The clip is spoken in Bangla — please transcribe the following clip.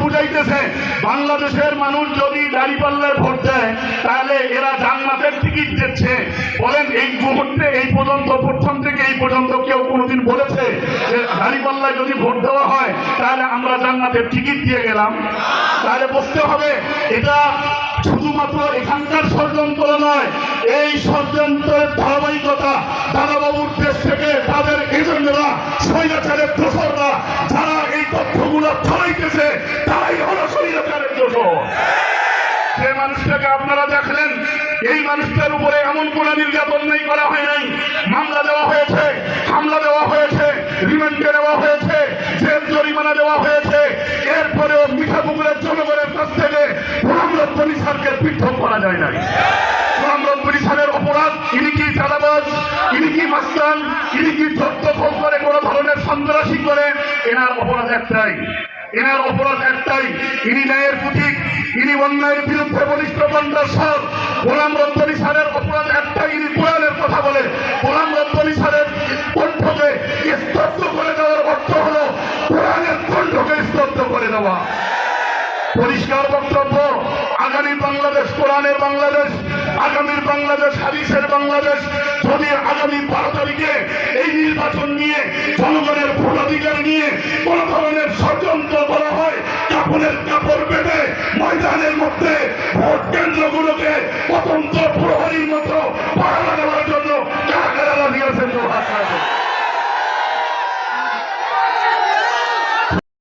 বুঝাইতেছে বাংলাদেশের মানুষ যদি দাঁড়িপাল্লায় ভোট দেয় তাহলে এরা জান্নাতের টিকিট দিচ্ছে। বলেন এই মুহূর্তে এই পর্যন্ত প্রথম থেকে এই পর্যন্ত কেউ কোনোদিন বলেছে যে দাঁড়িপাল্লায় যদি ভোট দেওয়া হয় তাহলে আমরা জান্নাতের টিকিট দিয়ে গেলাম? তাহলে বুঝতে হবে এটা শুধুমাত্র এখানকার ষড়যন্ত্র নয়, এই ষড়যন্ত্রের ধারাবাহিকতা দাদাবাবুর দেশ থেকে তাদের এজেন্টরা, স্বৈরাচারের দোসররা যারা এই তথ্যগুলো ছড়াইতেছে তারাই হলো স্বৈরাচারের দোসর। যে মানুষটাকে আপনারা দেখলেন, এই মানুষটার উপরে এমন কোন নির্যাতন নেই করা হয় নাই, মামলা দেওয়া হয়েছে, হামলা দেওয়া হয়েছে, রিমান্ডে দেওয়া হয়েছে, জেল জরিমানা দেওয়া হয়েছে, এরপরেও মিঠাপুকুরের জনগণের কাছ থেকে গোলাম রব্বানী স্যারকে পৃথক করা যায় নাই। গোলাম রব্বানী স্যারের অপরাধ, ইনি কি চাঁদাবাজ, ইনি কি মাস্তান, ইনি কি জব্দখল করে কোনো ধরনের সন্ত্রাসী করে, এনার অপরাধ একটাই, এনার অপরাধ একটাই, ইনি ন্যায়ের প্রতীক, ইনি অন্যায়ের বিরুদ্ধে বলিষ্ঠ কণ্ঠের স্বর। গোলাম রব্বানী স্যারের অপরাধ একটাই, ইনি কোরআনের কথা বলে। গোলাম রব্বানী স্যারের কণ্ঠকে স্তব্ধ করে দেওয়ার অর্থ হলো কোরআনের কণ্ঠকে স্তব্ধ করে দেওয়া। পরিষ্কার বক্তব্য, আগামী বাংলাদেশ কোরআনের বাংলাদেশ, আগামীর বাংলাদেশ হাদিসের বাংলাদেশ। যদি আগামী 12 তারিখে এই নির্বাচন নিয়ে, জনগণের ভোটাধিকার নিয়ে কোন ধরনের ষড়যন্ত্র করা হয়, কাপড়ের কাপড় পেতে ময়দানের মধ্যে ভোট কেন্দ্রগুলোকে স্বতন্ত্র প্রহরীর মতো পাহারা দেওয়ার জন্য কারা কারা রাজি আছেন?